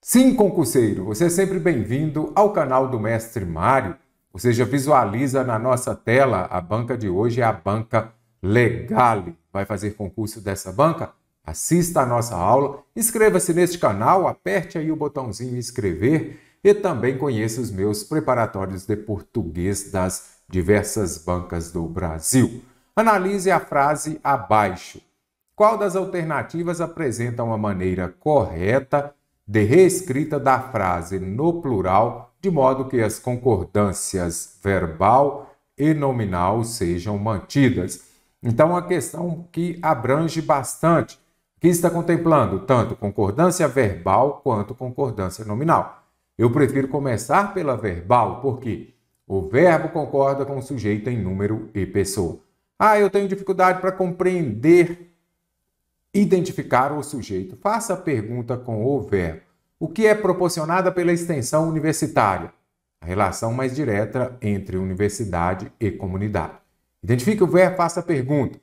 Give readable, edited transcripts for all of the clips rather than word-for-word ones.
Sim, concurseiro, você é sempre bem-vindo ao canal do Mestre Mário. Você já visualiza na nossa tela, a banca de hoje é a banca Legale. Vai fazer concurso dessa banca? Assista a nossa aula, inscreva-se neste canal, aperte aí o botãozinho inscrever e também conheça os meus preparatórios de português das diversas bancas do Brasil. Analise a frase abaixo. Qual das alternativas apresenta uma maneira correta de reescrita da frase no plural, de modo que as concordâncias verbal e nominal sejam mantidas? Então, uma questão que abrange bastante, que está contemplando tanto concordância verbal quanto concordância nominal. Eu prefiro começar pela verbal, porque o verbo concorda com o sujeito em número e pessoa. Eu tenho dificuldade para compreender, identificar o sujeito. Faça a pergunta com o verbo. O que é proporcionada pela extensão universitária? A relação mais direta entre universidade e comunidade. Identifique o verbo, faça a pergunta.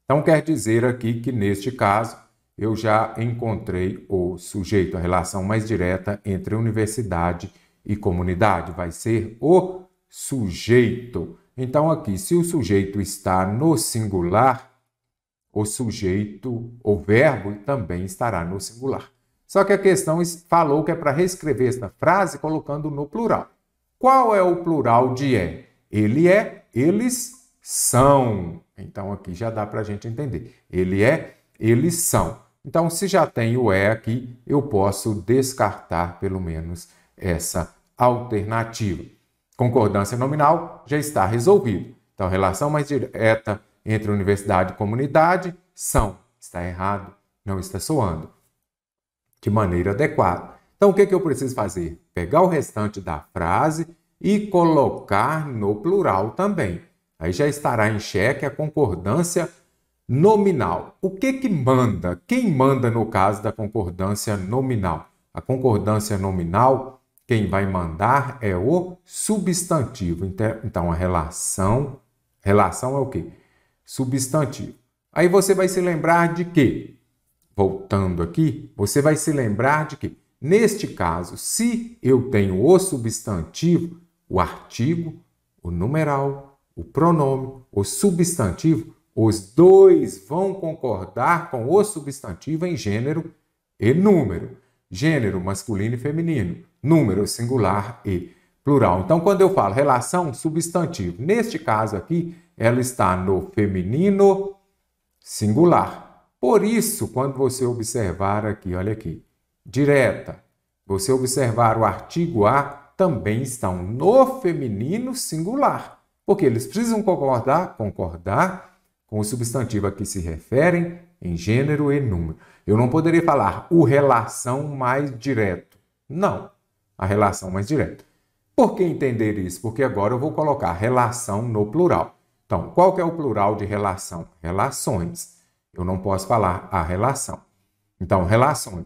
Então, quer dizer aqui que, neste caso, eu já encontrei o sujeito. A relação mais direta entre universidade e comunidade vai ser o sujeito. Então, aqui, se o sujeito está no singular, o verbo também estará no singular. Só que a questão falou que é para reescrever esta frase colocando no plural. Qual é o plural de é? Ele é, eles são. Então, aqui já dá para a gente entender. Ele é, eles são. Então, se já tem o é aqui, eu posso descartar pelo menos essa alternativa. Concordância nominal já está resolvido. Então, relação mais direta entre universidade e comunidade são. Está errado, não está soando de maneira adequada. Então, o que eu preciso fazer? Pegar o restante da frase e colocar no plural também. Aí já estará em xeque a concordância nominal. O que manda? Quem manda no caso da concordância nominal? A concordância nominal, quem vai mandar é o substantivo. Então, a relação é o quê? Substantivo. Aí você vai se lembrar de quê? Voltando aqui, você vai se lembrar de que, neste caso, se eu tenho o substantivo, o artigo, o numeral, o pronome, o substantivo, os dois vão concordar com o substantivo em gênero e número. Gênero masculino e feminino, número singular e plural. Então, quando eu falo relação substantivo, neste caso aqui, ela está no feminino singular. Por isso, quando você observar aqui, olha aqui, direta, você observar o artigo a, também estão no feminino singular, porque eles precisam concordar com o substantivo a que se referem em gênero e número. Eu não poderia falar o relação mais direto. Não, a relação mais direta. Por que entender isso? Porque agora eu vou colocar relação no plural. Então, qual que é o plural de relação? Relações. Eu não posso falar a relação. Então, relações.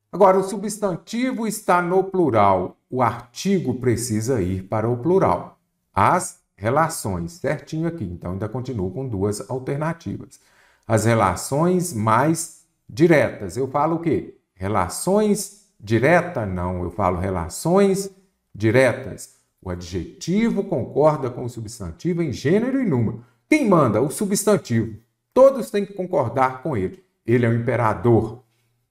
Agora, o substantivo está no plural. O artigo precisa ir para o plural. As relações, certinho aqui. Então, ainda continuo com duas alternativas. As relações mais diretas. Eu falo o quê? Relações direta? Não, eu falo relações diretas. O adjetivo concorda com o substantivo em gênero e número. Quem manda? O substantivo. Todos têm que concordar com ele. Ele é o imperador.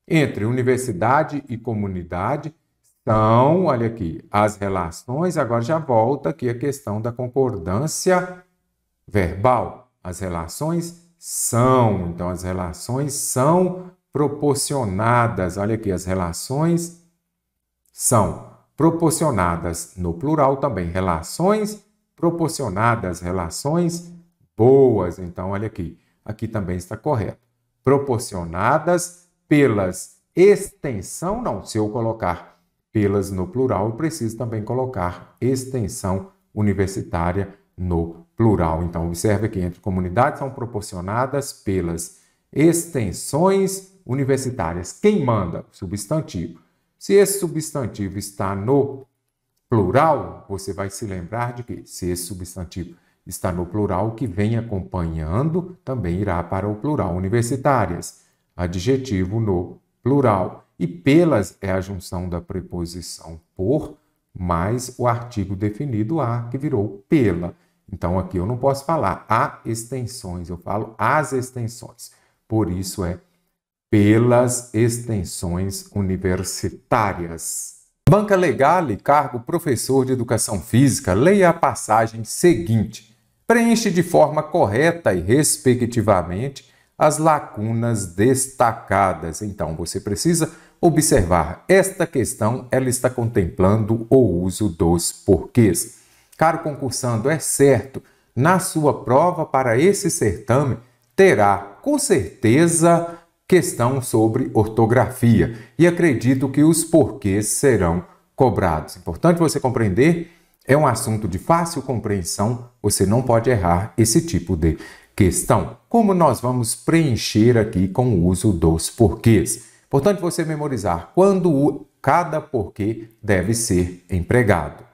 Entre universidade e comunidade são, olha aqui, as relações. Agora já volta aqui a questão da concordância verbal. As relações são. Então, as relações são proporcionadas. Olha aqui, as relações são proporcionadas no plural também. Relações proporcionadas, relações boas. Então, olha aqui. Aqui também está correto. Proporcionadas pelas extensão, não. Se eu colocar pelas no plural, eu preciso também colocar extensão universitária no plural. Então, observe aqui, entre comunidades são proporcionadas pelas extensões universitárias. Quem manda? O substantivo. Se esse substantivo está no plural, você vai se lembrar de que, se esse substantivo está no plural, o que vem acompanhando também irá para o plural. Universitárias, adjetivo no plural. E pelas é a junção da preposição por mais o artigo definido a, que virou pela. Então, aqui eu não posso falar a extensões, eu falo as extensões. Por isso é pelas extensões universitárias. Banca Legale, cargo professor de Educação Física, leia a passagem seguinte. Preenche de forma correta e respectivamente as lacunas destacadas. Então, você precisa observar esta questão, ela está contemplando o uso dos porquês. Caro concursando, é certo, na sua prova para esse certame terá, com certeza, questão sobre ortografia e acredito que os porquês serão cobrados. Importante você compreender, é um assunto de fácil compreensão, você não pode errar esse tipo de questão. Como nós vamos preencher aqui com o uso dos porquês? Importante você memorizar quando cada porquê deve ser empregado.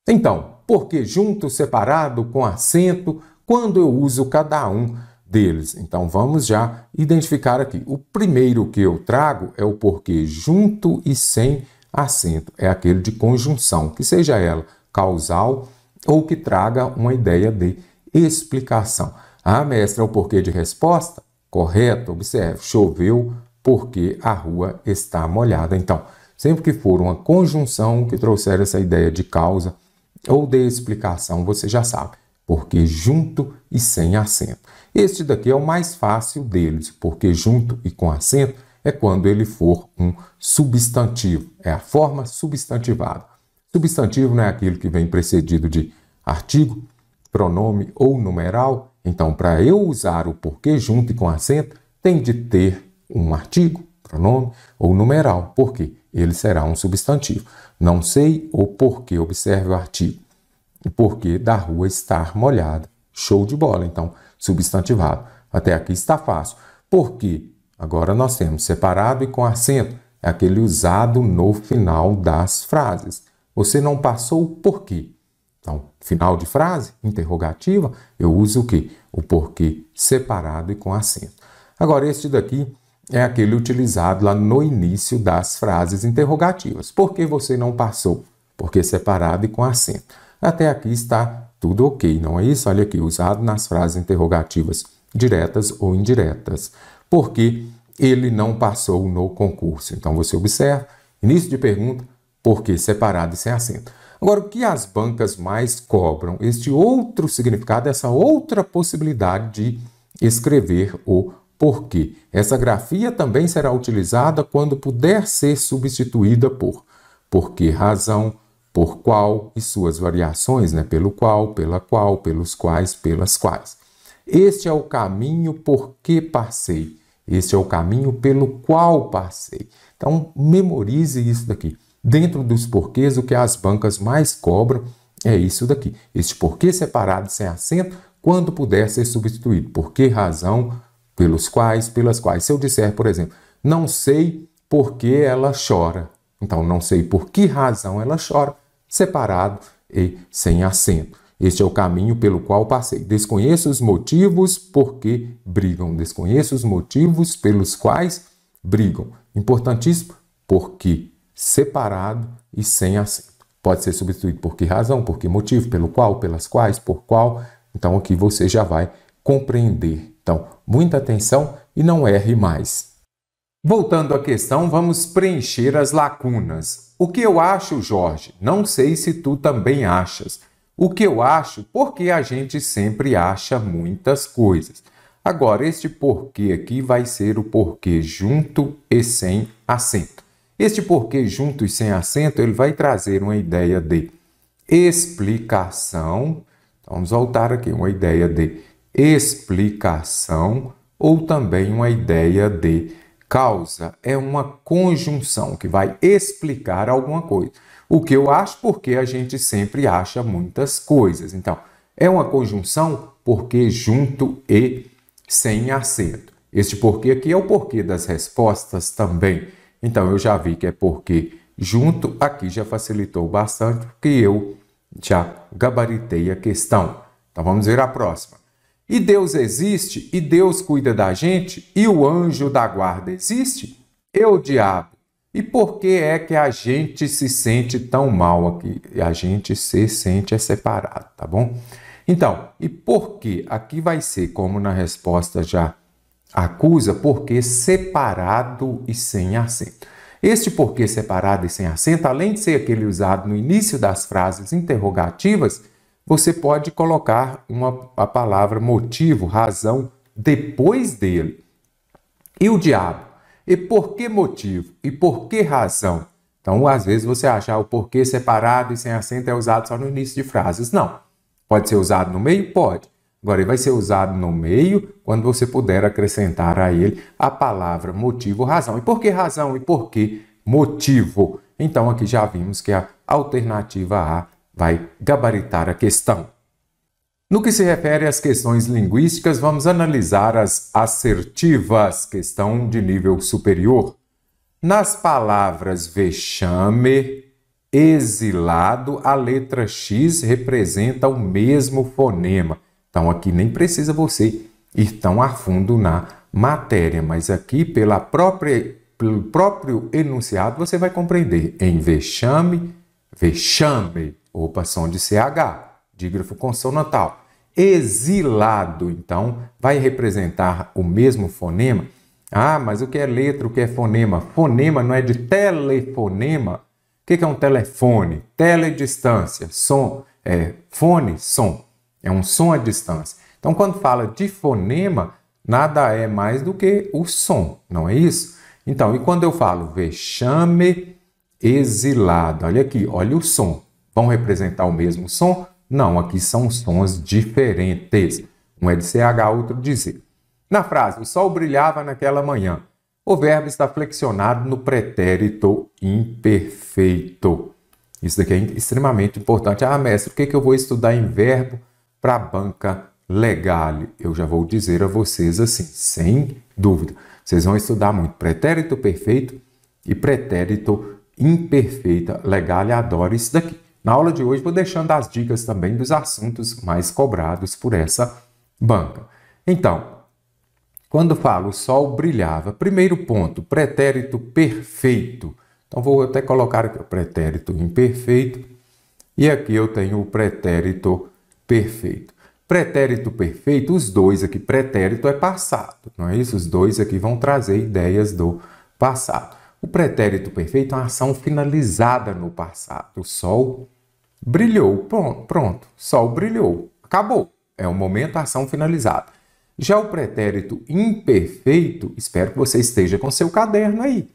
Então, porquê junto, separado, com acento, quando eu uso cada um deles. Então, vamos já identificar aqui. O primeiro que eu trago é o porquê junto e sem acento. É aquele de conjunção, que seja ela causal ou que traga uma ideia de explicação. Ah, mestre, é o porquê de resposta? Correto, observe, choveu porque a rua está molhada. Então, sempre que for uma conjunção que trouxer essa ideia de causa ou de explicação, você já sabe, porque junto e sem acento. Este daqui é o mais fácil deles, porque junto e com acento é quando ele for um substantivo, é a forma substantivada. Substantivo não é aquilo que vem precedido de artigo, pronome ou numeral. Então, para eu usar o porquê junto e com acento, tem de ter um artigo, pronome ou numeral, porque ele será um substantivo. Não sei o porquê, observe o artigo. O porquê da rua estar molhada. Show de bola, então, substantivado. Até aqui está fácil. Porquê? Agora nós temos separado e com acento. É aquele usado no final das frases. Você não passou o porquê. Então, final de frase, interrogativa, eu uso o quê? O porquê separado e com acento. Agora, este daqui é aquele utilizado lá no início das frases interrogativas. Por que você não passou? Porque separado e com acento. Até aqui está tudo ok, não é isso? Olha aqui, usado nas frases interrogativas diretas ou indiretas. Por que ele não passou no concurso? Então você observa, início de pergunta, por que separado e sem acento? Agora, o que as bancas mais cobram? Este outro significado, essa outra possibilidade de escrever o porquê. Essa grafia também será utilizada quando puder ser substituída por porquê, razão, por qual e suas variações, né? Pelo qual, pela qual, pelos quais, pelas quais. Este é o caminho por que passei. Este é o caminho pelo qual passei. Então, memorize isso daqui. Dentro dos porquês, o que as bancas mais cobram é isso daqui. Este porquê separado sem acento, quando puder ser substituído. Por que razão, pelos quais, pelas quais. Se eu disser, por exemplo, não sei por que ela chora. Então, não sei por que razão ela chora, separado e sem acento. Este é o caminho pelo qual passei. Desconheço os motivos por que brigam. Desconheço os motivos pelos quais brigam. Importantíssimo, porque separado e sem acento. Pode ser substituído por que razão, por que motivo, pelo qual, pelas quais, por qual. Então, aqui você já vai compreender. Então, muita atenção e não erre mais. Voltando à questão, vamos preencher as lacunas. O que eu acho, Jorge? Não sei se tu também achas. O que eu acho, porque a gente sempre acha muitas coisas. Agora, este porquê aqui vai ser o porquê junto e sem acento. Este porquê junto e sem acento, ele vai trazer uma ideia de explicação. Então, vamos voltar aqui, uma ideia de explicação ou também uma ideia de causa. É uma conjunção que vai explicar alguma coisa. O que eu acho, porque a gente sempre acha muitas coisas. Então, é uma conjunção porque junto e sem acento. Este porquê aqui é o porquê das respostas também. Então, eu já vi que é porque junto, aqui já facilitou bastante, porque eu já gabaritei a questão. Então, vamos ver a próxima. E Deus existe, e Deus cuida da gente, e o anjo da guarda existe? Eu, diabo. E por que é que a gente se sente tão mal aqui? A gente se sente separado, tá bom? Então, e por que? Aqui vai ser, como na resposta já acusa, porque separado e sem acento. Este porquê separado e sem acento, além de ser aquele usado no início das frases interrogativas, você pode colocar a palavra motivo, razão, depois dele. E o diabo? E por que motivo? E por que razão? Então, às vezes você acha o porquê separado e sem acento é usado só no início de frases. Não. Pode ser usado no meio? Pode. Agora, ele vai ser usado no meio quando você puder acrescentar a ele a palavra motivo ou razão. E por que razão? E por que motivo? Então, aqui já vimos que a alternativa A vai gabaritar a questão. No que se refere às questões linguísticas, vamos analisar as assertivas, questão de nível superior. Nas palavras vexame, exilado, a letra X representa o mesmo fonema. Então, aqui nem precisa você ir tão a fundo na matéria, mas aqui, pelo próprio enunciado, você vai compreender. Em vexame, vexame, opa, som de CH, dígrafo consonantal. Exilado, então, vai representar o mesmo fonema. Ah, mas o que é letra, o que é fonema? Fonema não é de telefonema? O que é um telefone? Teledistância, som, fone, som. É um som à distância. Então, quando fala de fonema, nada é mais do que o som, não é isso? Então, e quando eu falo vexame, exilado, olha aqui, olha o som. Vão representar o mesmo som? Não, aqui são sons diferentes. Um é de CH, outro de Z. Na frase, o sol brilhava naquela manhã. O verbo está flexionado no pretérito imperfeito. Isso daqui é extremamente importante. Ah, mestre, o que eu vou estudar em verbo para a banca legale? Eu já vou dizer a vocês assim, sem dúvida. Vocês vão estudar muito pretérito perfeito e pretérito imperfeita. Legale, adoro isso daqui. Na aula de hoje vou deixando as dicas também dos assuntos mais cobrados por essa banca. Então, quando falo o sol brilhava, primeiro ponto, pretérito perfeito. Então vou até colocar aqui o pretérito imperfeito e aqui eu tenho o pretérito perfeito. Pretérito perfeito, os dois aqui, pretérito é passado, não é isso? Os dois aqui vão trazer ideias do passado. O pretérito perfeito é uma ação finalizada no passado. O sol brilhou, pronto, sol brilhou, acabou. É um momento, ação finalizada. Já o pretérito imperfeito, espero que você esteja com seu caderno aí.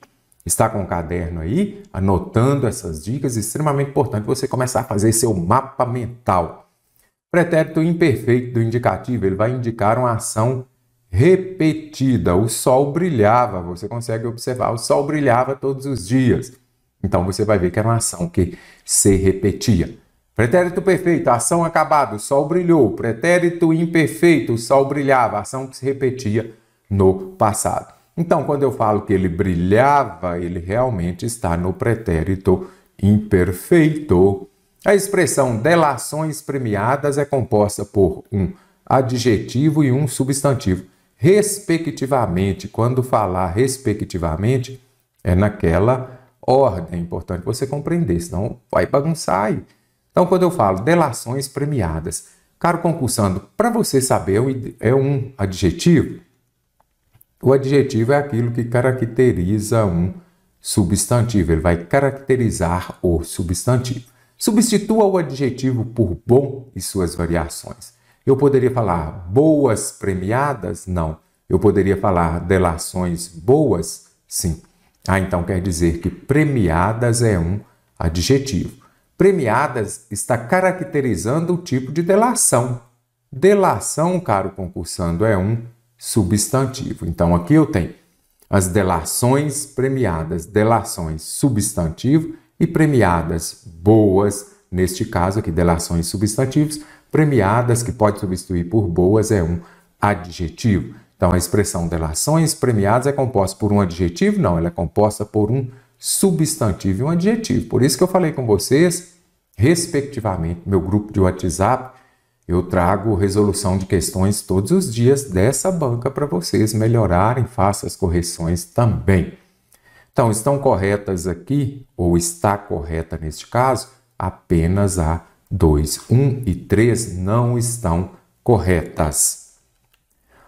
Está com o caderno aí, anotando essas dicas, extremamente importante você começar a fazer seu mapa mental. Pretérito imperfeito do indicativo, ele vai indicar uma ação repetida. O sol brilhava, você consegue observar, o sol brilhava todos os dias. Então você vai ver que era uma ação que se repetia. Pretérito perfeito, ação acabada, o sol brilhou. Pretérito imperfeito, o sol brilhava, ação que se repetia no passado. Então, quando eu falo que ele brilhava, ele realmente está no pretérito imperfeito. A expressão delações premiadas é composta por um adjetivo e um substantivo, respectivamente. Quando falar respectivamente, é naquela ordem. É importante você compreender, senão vai bagunçar aí. Então, quando eu falo delações premiadas, caro concursando, para você saber, é um adjetivo? O adjetivo é aquilo que caracteriza um substantivo. Ele vai caracterizar o substantivo. Substitua o adjetivo por bom e suas variações. Eu poderia falar boas premiadas? Não. Eu poderia falar delações boas? Sim. Então quer dizer que premiadas é um adjetivo. Premiadas está caracterizando o tipo de delação. Delação, caro concursando, é um substantivo. Então aqui eu tenho as delações premiadas, delações substantivo e premiadas boas, neste caso aqui, delações substantivos, premiadas, que pode substituir por boas, é um adjetivo. Então, a expressão delações premiadas é composta por um adjetivo? Não, ela é composta por um substantivo e um adjetivo. Por isso que eu falei com vocês, respectivamente, meu grupo de WhatsApp, eu trago resolução de questões todos os dias dessa banca para vocês melhorarem, façam as correções também. Então, estão corretas aqui, ou está correta neste caso, apenas a 2. 1 e 3 não estão corretas.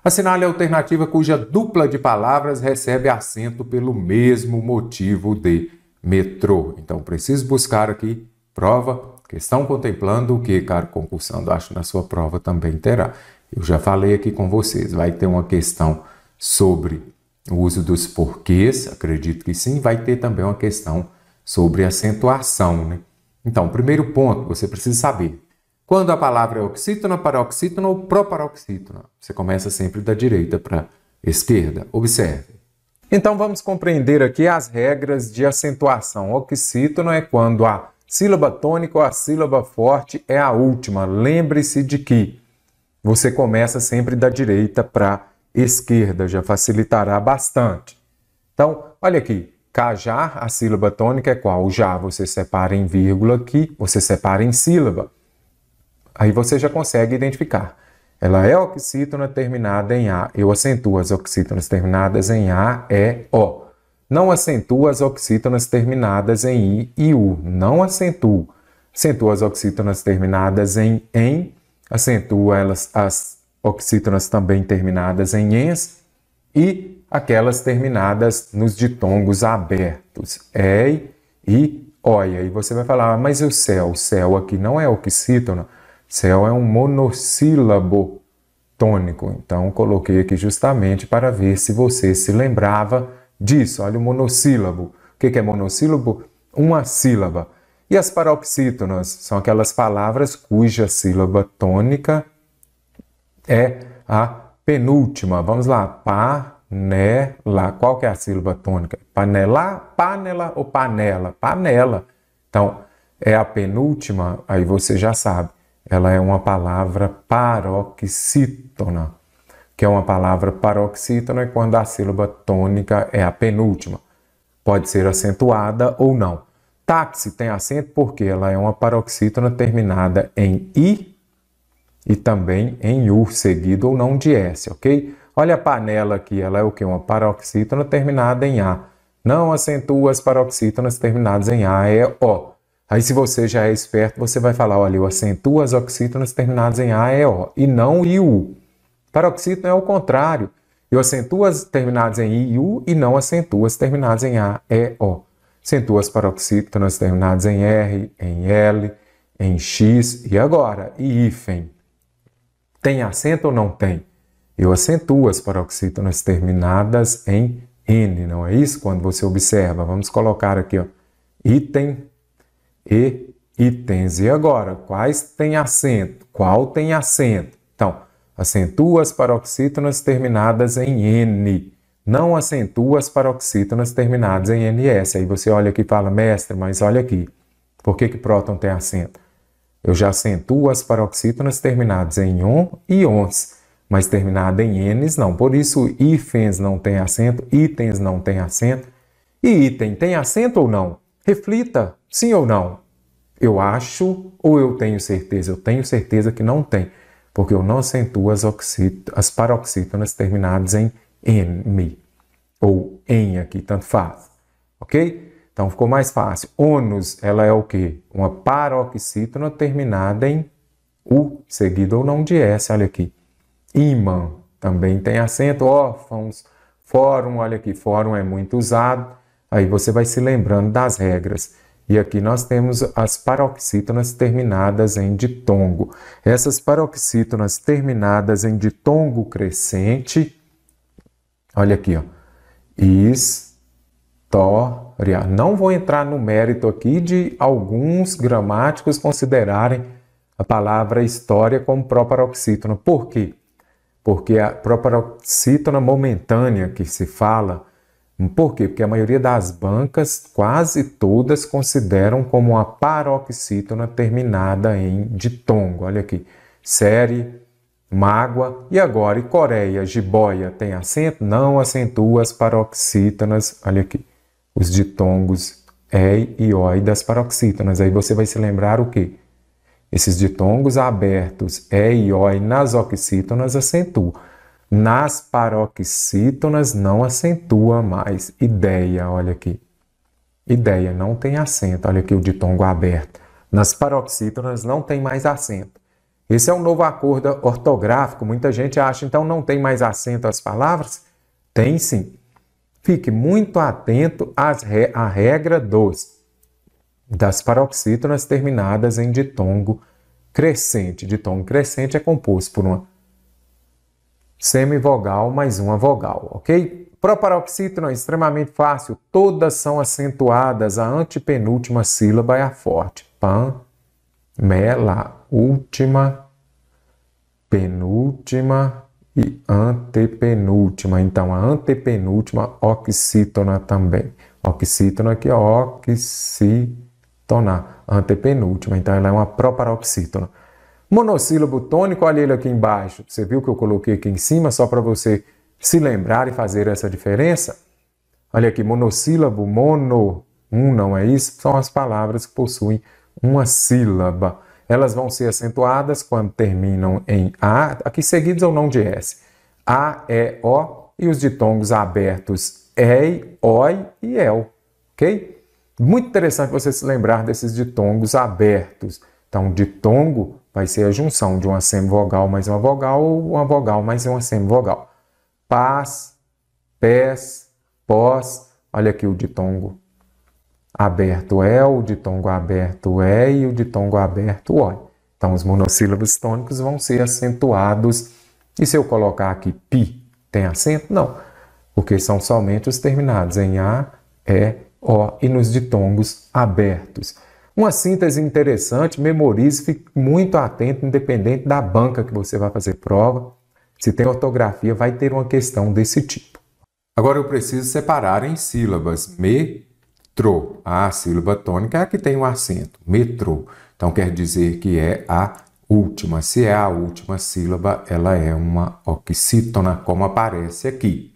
Assinale a alternativa cuja dupla de palavras recebe acento pelo mesmo motivo de metrô. Então, preciso buscar aqui prova, questão contemplando o que, caro concursando, acho na sua prova também terá. Eu já falei aqui com vocês, vai ter uma questão sobre o uso dos porquês, acredito que sim, vai ter também uma questão sobre acentuação, né? Então, primeiro ponto, você precisa saber, quando a palavra é oxítona, paroxítona ou proparoxítona? Você começa sempre da direita para a esquerda, observe. Então, vamos compreender aqui as regras de acentuação. Oxítona é quando a sílaba tônica ou a sílaba forte é a última. Lembre-se de que você começa sempre da direita para a esquerda, já facilitará bastante. Então, olha aqui, cajar, a sílaba tônica é qual? O já você separa em vírgula aqui, você separa em sílaba. Aí você já consegue identificar. Ela é oxítona terminada em A. Eu acentuo as oxítonas terminadas em A, E, O. Não acentuo as oxítonas terminadas em I e U. Não acentuo. Acentuo as oxítonas terminadas em acentuo as oxítonas também terminadas em ens e aquelas terminadas nos ditongos abertos, ei e oi. Aí você vai falar, mas o céu aqui não é oxítona, céu é um monossílabo tônico. Então, coloquei aqui justamente para ver se você se lembrava disso. Olha o monossílabo. O que é monossílabo? Uma sílaba. E as paroxítonas são aquelas palavras cuja sílaba tônica é a penúltima. Vamos lá. Panela. Qual que é a sílaba tônica? Panela, panela ou panela? Panela. Então, é a penúltima, aí você já sabe. Ela é uma palavra paroxítona. Que é uma palavra paroxítona quando a sílaba tônica é a penúltima. Pode ser acentuada ou não. Táxi tem acento porque ela é uma paroxítona terminada em I e também em U, seguido ou não de S, ok? Olha a panela aqui, ela é o quê? Uma paroxítona terminada em A. Não acentua as paroxítonas terminadas em A, é O. Aí se você já é esperto, você vai falar, olha, eu acentuo as oxítonas terminadas em A, E, O, e não I, U. Paroxítona é o contrário. Eu acentuo as terminadas em I e U e não acentuo as terminadas em A, E, O. Acentuo as paroxítonas terminadas em R, em L, em X e agora, e hífen. Tem acento ou não tem? Eu acentuo as paroxítonas terminadas em N, não é isso? Quando você observa, vamos colocar aqui, ó, item e itens. E agora, quais têm acento? Qual tem acento? Então, acentua as paroxítonas terminadas em N. Não acentua as paroxítonas terminadas em NS. Aí você olha aqui e fala, mestre, mas olha aqui. Por que próton tem acento? Eu já acentuo as paroxítonas terminadas em on e ons, mas terminada em Ns não. Por isso, hífens não tem acento, itens não tem acento. E item tem acento ou não? Reflita, sim ou não? Eu acho ou eu tenho certeza? Eu tenho certeza que não tem, porque eu não acentuo as paroxítonas terminadas em M, ou em aqui, tanto faz, ok? Então ficou mais fácil. Ônus, ela é o quê? Uma paroxítona terminada em U, seguido ou não de S, olha aqui. Ímã, também tem acento. Órfãos, fórum, olha aqui, fórum é muito usado, aí você vai se lembrando das regras. E aqui nós temos as paroxítonas terminadas em ditongo. Essas paroxítonas terminadas em ditongo crescente, olha aqui, ó. História. Não vou entrar no mérito aqui de alguns gramáticos considerarem a palavra história como proparoxítona. Por quê? Porque a proparoxítona momentânea que se fala. Por quê? Porque a maioria das bancas, quase todas, consideram como uma paroxítona terminada em ditongo. Olha aqui. Série, mágoa. E agora, e Coreia, jiboia, tem acento? Não acentua as paroxítonas. Olha aqui. Os ditongos E e Oi das paroxítonas. Aí você vai se lembrar o quê? Esses ditongos abertos E e Oi nas oxítonas acentuam. Nas paroxítonas não acentua mais. Ideia, olha aqui. Ideia, não tem acento. Olha aqui o ditongo aberto. Nas paroxítonas não tem mais acento. Esse é um novo acordo ortográfico. Muita gente acha, então, não tem mais acento as palavras? Tem sim. Fique muito atento à regra das paroxítonas terminadas em ditongo crescente. Ditongo crescente é composto por uma semivogal mais uma vogal, ok? Proparoxítona é extremamente fácil, todas são acentuadas, a antepenúltima sílaba é a forte. Pan, mela, última, penúltima e antepenúltima. Então, a antepenúltima, oxítona também. Oxítona aqui é oxítona, antepenúltima. Então, ela é uma proparoxítona. Monossílabo tônico, olha ele aqui embaixo. Você viu que eu coloquei aqui em cima só para você se lembrar e fazer essa diferença? Olha aqui, monossílabo, não é isso? São as palavras que possuem uma sílaba. Elas vão ser acentuadas quando terminam em A, aqui seguidos ou não de S. A, E, O e os ditongos abertos EI, OI e EL. Ok? Muito interessante você se lembrar desses ditongos abertos. Então, ditongo vai ser a junção de uma semivogal mais uma vogal ou uma vogal mais uma semivogal. Pás, pés, pós. Olha aqui o ditongo aberto o ditongo aberto e o ditongo aberto oi. Então, os monossílabos tônicos vão ser acentuados. E se eu colocar aqui pi, tem acento? Não, porque são somente os terminados em A, E, O e nos ditongos abertos. Uma síntese interessante, memorize, fique muito atento, independente da banca que você vai fazer prova. Se tem ortografia, vai ter uma questão desse tipo. Agora eu preciso separar em sílabas. Metrô. A sílaba tônica é a que tem o acento. Metrô. Então quer dizer que é a última. Se é a última sílaba, ela é uma oxítona, como aparece aqui.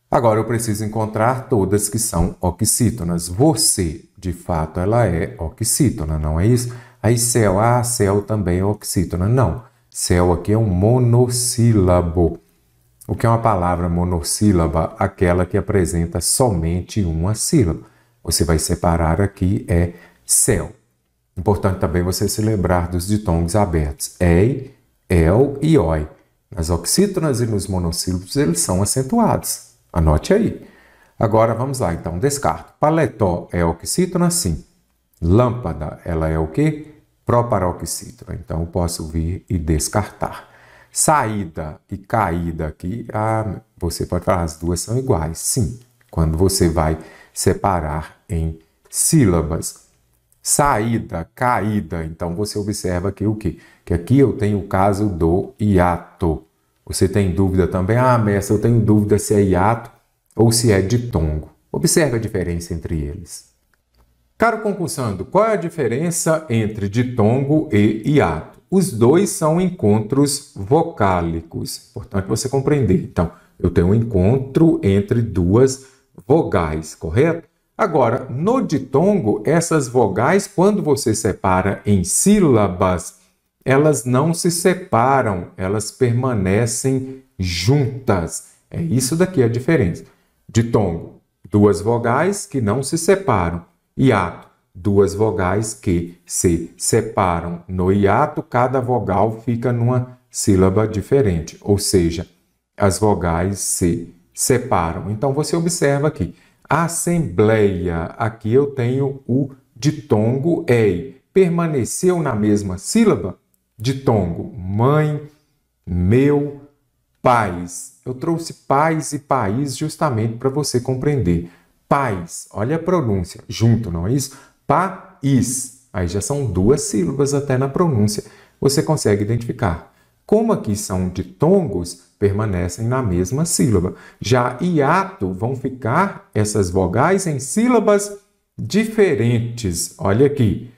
Agora eu preciso encontrar todas que são oxítonas. Você, de fato, ela é oxítona, não é isso? Aí céu, céu também é oxítona. Não, céu aqui é um monossílabo. O que é uma palavra monossílaba? Aquela que apresenta somente uma sílaba. Você vai separar aqui, é céu. Importante também você se lembrar dos ditongos abertos. Ei, el e oi. Nas oxítonas e nos monossílabos eles são acentuados. Anote aí. Agora vamos lá, então, descarto. Paletó é oxítona? Sim. Lâmpada, ela é o quê? Proparoxítona. Então, eu posso vir e descartar. Saída e caída aqui, você pode falar, as duas são iguais. Sim, quando você vai separar em sílabas. Saída, caída, então você observa aqui o quê? Que aqui eu tenho o caso do hiato. Você tem dúvida também? Mestre, eu tenho dúvida se é hiato ou se é ditongo. Observe a diferença entre eles. Caro concursando, qual é a diferença entre ditongo e hiato? Os dois são encontros vocálicos. Importante você compreender. Então, eu tenho um encontro entre duas vogais, correto? Agora, no ditongo, essas vogais, quando você separa em sílabas, elas não se separam, elas permanecem juntas. É isso daqui a diferença. Ditongo, duas vogais que não se separam. Hiato, duas vogais que se separam. No hiato, cada vogal fica numa sílaba diferente, ou seja, as vogais se separam. Então, você observa aqui. Assembleia, aqui eu tenho o ditongo ei. Permaneceu na mesma sílaba? Ditongo, mãe, meu, pais. Eu trouxe pais e país justamente para você compreender. Pais, olha a pronúncia, junto, não é isso? País, aí já são duas sílabas até na pronúncia. Você consegue identificar. Como aqui são ditongos, permanecem na mesma sílaba. Já hiato, vão ficar essas vogais em sílabas diferentes. Olha aqui.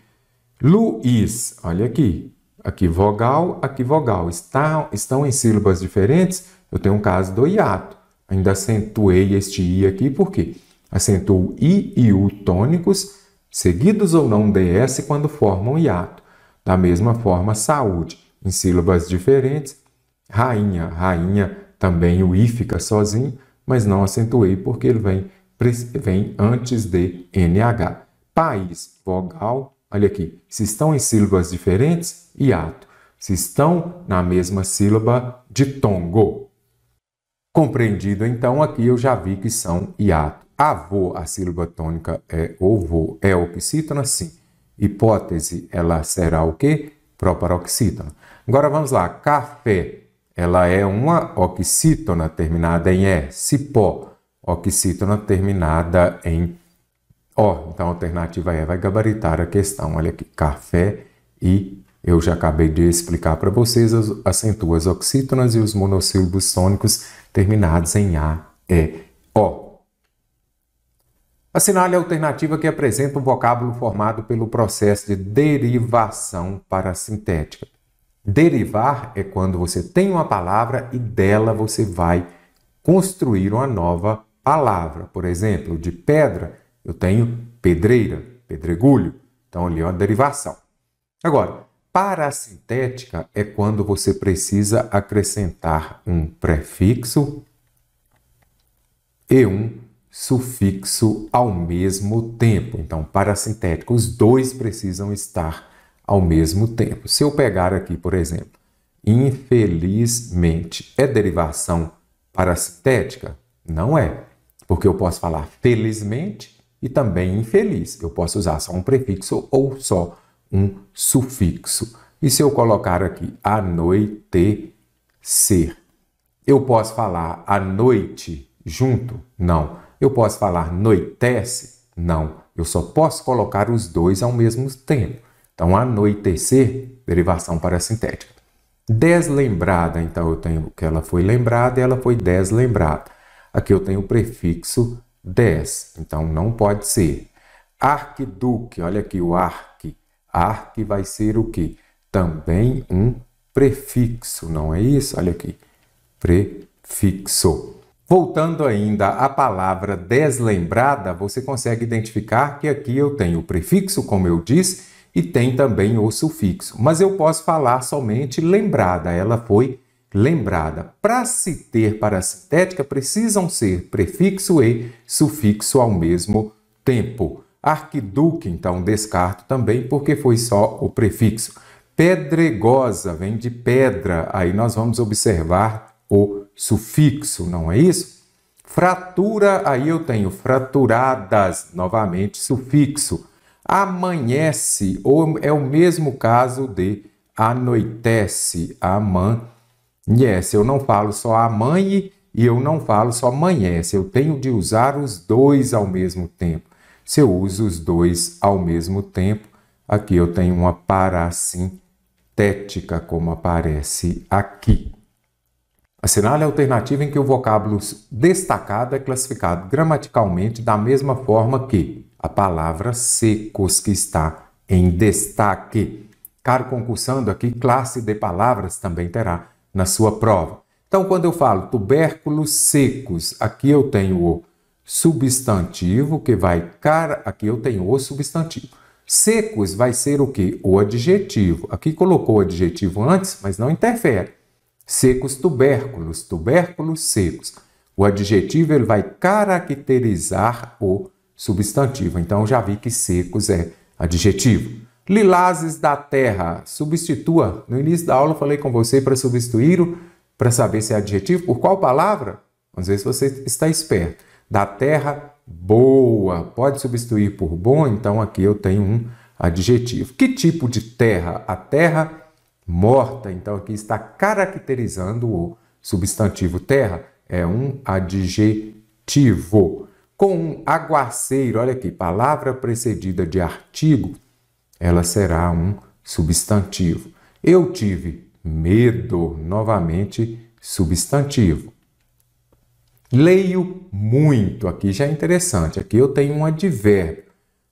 Luiz, olha aqui. Aqui vogal, aqui vogal. Estão em sílabas diferentes? Eu tenho um caso do hiato. Ainda acentuei este i aqui, por quê? Acentuo i e u tônicos, seguidos ou não ds, quando formam hiato. Da mesma forma, saúde. Em sílabas diferentes, rainha, rainha Também o I fica sozinho, mas não acentuei porque ele vem antes de NH. País, vogal, olha aqui. Se estão em sílabas diferentes, hiato. Se estão na mesma sílaba, ditongo. Compreendido, então, aqui eu já vi que são hiato. Avô, a sílaba tônica é ovo, é oxítona, sim. Hipótese, ela será o quê? Proparoxítona. Agora vamos lá. Café, ela é uma oxítona terminada em E. Cipó, oxítona terminada em O. Então a alternativa E vai gabaritar a questão. Olha aqui, café e eu já acabei de explicar para vocês, acentua as oxítonas e os monossílabos tônicos terminados em A, E, O. Assinale a alternativa que apresenta um vocábulo formado pelo processo de derivação parassintética. Derivar é quando você tem uma palavra e dela você vai construir uma nova palavra. Por exemplo, de pedra eu tenho pedreira, pedregulho. Então ali é uma derivação. Agora, parassintética é quando você precisa acrescentar um prefixo e um sufixo ao mesmo tempo. Então, parassintético, os dois precisam estar ao mesmo tempo. Se eu pegar aqui, por exemplo, infelizmente, é derivação parassintética? Não é, porque eu posso falar felizmente e também infeliz. Eu posso usar só um prefixo ou só um sufixo. E se eu colocar aqui anoitecer, eu posso falar à noite junto? Não. Eu posso falar noitece? Não. Eu só posso colocar os dois ao mesmo tempo. Então, anoitecer, derivação parassintética. Deslembrada, então eu tenho que ela foi lembrada e ela foi deslembrada. Aqui eu tenho o prefixo des, então não pode ser. Arquiduque, olha aqui o arque. Arque vai ser o quê? Também um prefixo, não é isso? Olha aqui, prefixo. Voltando ainda à palavra deslembrada, você consegue identificar que aqui eu tenho o prefixo, como eu disse, e tem também o sufixo. Mas eu posso falar somente lembrada, ela foi lembrada. Para se ter parassintética, precisam ser prefixo e sufixo ao mesmo tempo. Arquiduque, então, descarto também, porque foi só o prefixo. Pedregosa, vem de pedra, aí nós vamos observar o sufixo, não é isso? Fratura, aí eu tenho fraturadas, novamente, sufixo. Amanhece, ou é o mesmo caso de anoitece, amanhece. Eu não falo só amanhe e eu não falo só amanhece. Eu tenho de usar os dois ao mesmo tempo. Se eu uso os dois ao mesmo tempo, aqui eu tenho uma parassintética, como aparece aqui. Assinale a alternativa em que o vocábulo destacado é classificado gramaticalmente da mesma forma que a palavra secos, que está em destaque. Caro concursando, aqui classe de palavras também terá na sua prova. Então, quando eu falo tubérculos secos, aqui eu tenho o substantivo, que vai... Aqui eu tenho o substantivo. Secos vai ser o quê? O adjetivo. Aqui colocou o adjetivo antes, mas não interfere. Secos tubérculos, tubérculos secos. O adjetivo ele vai caracterizar o substantivo. Então, já vi que secos é adjetivo. Lilazes da terra, substitua. No início da aula eu falei com você para substituir, para saber se é adjetivo, por qual palavra? Às vezes você está esperto. Da terra, boa. Pode substituir por bom, então aqui eu tenho um adjetivo. Que tipo de terra? A terra morta. Então aqui está caracterizando o substantivo terra. É um adjetivo. Com um aguaceiro, olha aqui, palavra precedida de artigo, ela será um substantivo. Eu tive medo, novamente, substantivo. Leio muito, aqui já é interessante, aqui eu tenho um advérbio.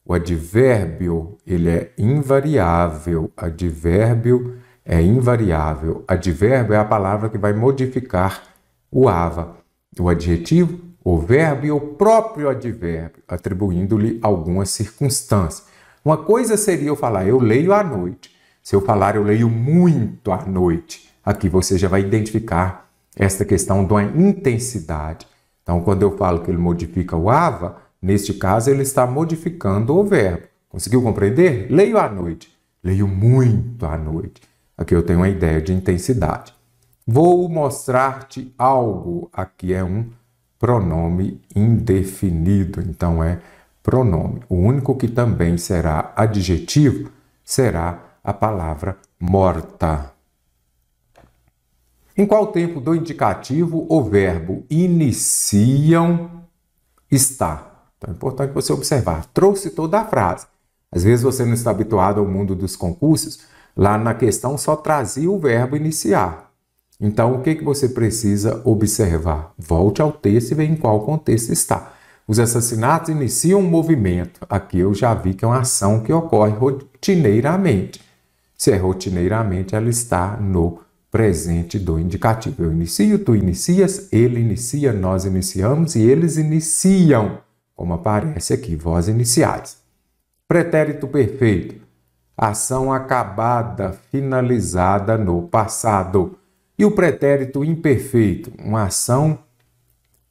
O advérbio, ele é invariável, advérbio é invariável. Advérbio é a palavra que vai modificar o ava. O adjetivo, o verbo e o próprio advérbio, atribuindo-lhe alguma circunstância. Uma coisa seria eu falar, eu leio à noite. Se eu falar, eu leio muito à noite, aqui você já vai identificar esta questão da intensidade. Então, quando eu falo que ele modifica o ava, neste caso ele está modificando o verbo. Conseguiu compreender? Leio à noite. Leio muito à noite. Aqui eu tenho uma ideia de intensidade. Vou mostrar-te algo. Aqui é um pronome indefinido, então é pronome. O único que também será adjetivo será a palavra morta. Em qual tempo do indicativo o verbo iniciam está? Então é importante você observar. Trouxe toda a frase. Às vezes você não está habituado ao mundo dos concursos. Lá na questão só trazia o verbo iniciar. Então o que você precisa observar? Volte ao texto e veja em qual contexto está. Os assassinatos iniciam um movimento. Aqui eu já vi que é uma ação que ocorre rotineiramente. Se é rotineiramente, ela está no presente do indicativo. Eu inicio, tu inicias, ele inicia, nós iniciamos e eles iniciam, como aparece aqui, vós iniciais. Pretérito perfeito, ação acabada, finalizada no passado. E o pretérito imperfeito, uma ação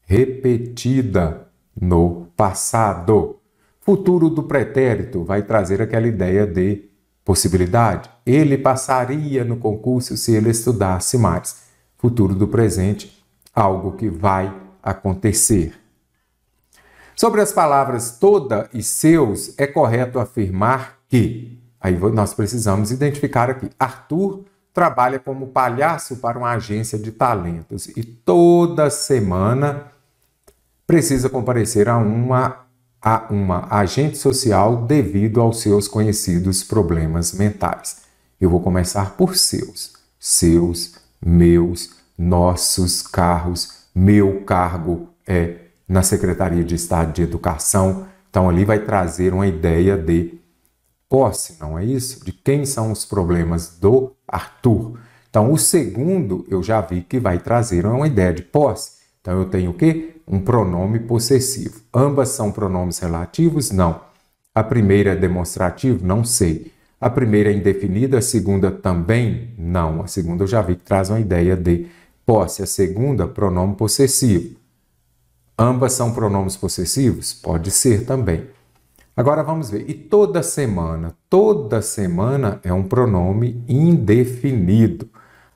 repetida no passado. Futuro do pretérito vai trazer aquela ideia de possibilidade. Ele passaria no concurso se ele estudasse mais. Futuro do presente, algo que vai acontecer. Sobre as palavras toda e seus, é correto afirmar que, aí nós precisamos identificar aqui, Arthur trabalha como palhaço para uma agência de talentos e toda semana precisa comparecer a uma agente social devido aos seus conhecidos problemas mentais. Eu vou começar por seus. Seus, meus, nossos carros, meu cargo é na Secretaria de Estado de Educação. Então, ali vai trazer uma ideia de posse, não é isso? De quem são os problemas do Arthur. Então, o segundo, eu já vi que vai trazer uma ideia de posse. Então, eu tenho o quê? Um pronome possessivo. Ambas são pronomes relativos? Não. A primeira é demonstrativo? Não sei. A primeira é indefinida, a segunda também? Não. A segunda eu já vi que traz uma ideia de posse. A segunda, pronome possessivo. Ambas são pronomes possessivos? Pode ser também. Agora vamos ver. E toda semana? Toda semana é um pronome indefinido.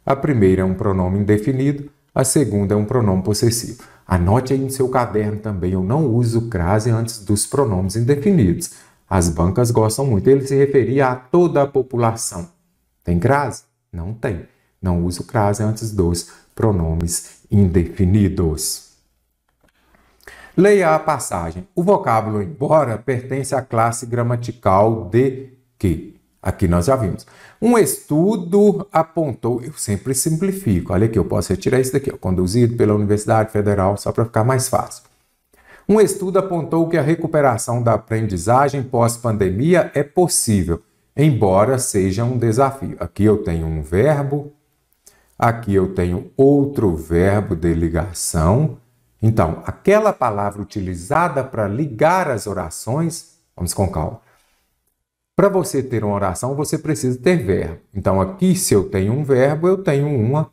A primeira é um pronome indefinido, a segunda é um pronome possessivo. Anote aí no seu caderno também, eu não uso crase antes dos pronomes indefinidos. As bancas gostam muito. Ele se referia a toda a população. Tem crase? Não tem. Não uso crase antes dos pronomes indefinidos. Leia a passagem. O vocábulo embora pertence à classe gramatical de que? Aqui nós já vimos. Um estudo apontou, eu sempre simplifico, olha aqui, eu posso retirar isso daqui, conduzido pela Universidade Federal, só para ficar mais fácil. Um estudo apontou que a recuperação da aprendizagem pós-pandemia é possível, embora seja um desafio. Aqui eu tenho um verbo, aqui eu tenho outro verbo de ligação. Então, aquela palavra utilizada para ligar as orações, vamos com calma. Para você ter uma oração, você precisa ter verbo. Então, aqui, se eu tenho um verbo, eu tenho uma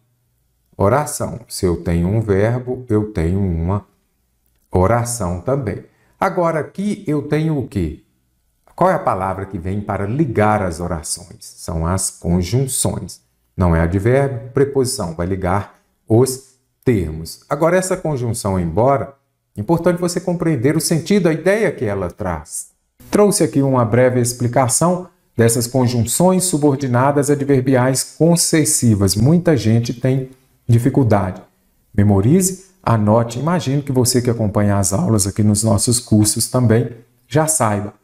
oração. Se eu tenho um verbo, eu tenho uma oração também. Agora, aqui eu tenho o quê? Qual é a palavra que vem para ligar as orações? São as conjunções. Não é advérbio, preposição, vai ligar os termos. Agora, essa conjunção embora, é importante você compreender o sentido, a ideia que ela traz. Trouxe aqui uma breve explicação dessas conjunções subordinadas adverbiais concessivas. Muita gente tem dificuldade. Memorize, anote, imagino que você que acompanha as aulas aqui nos nossos cursos também já saiba.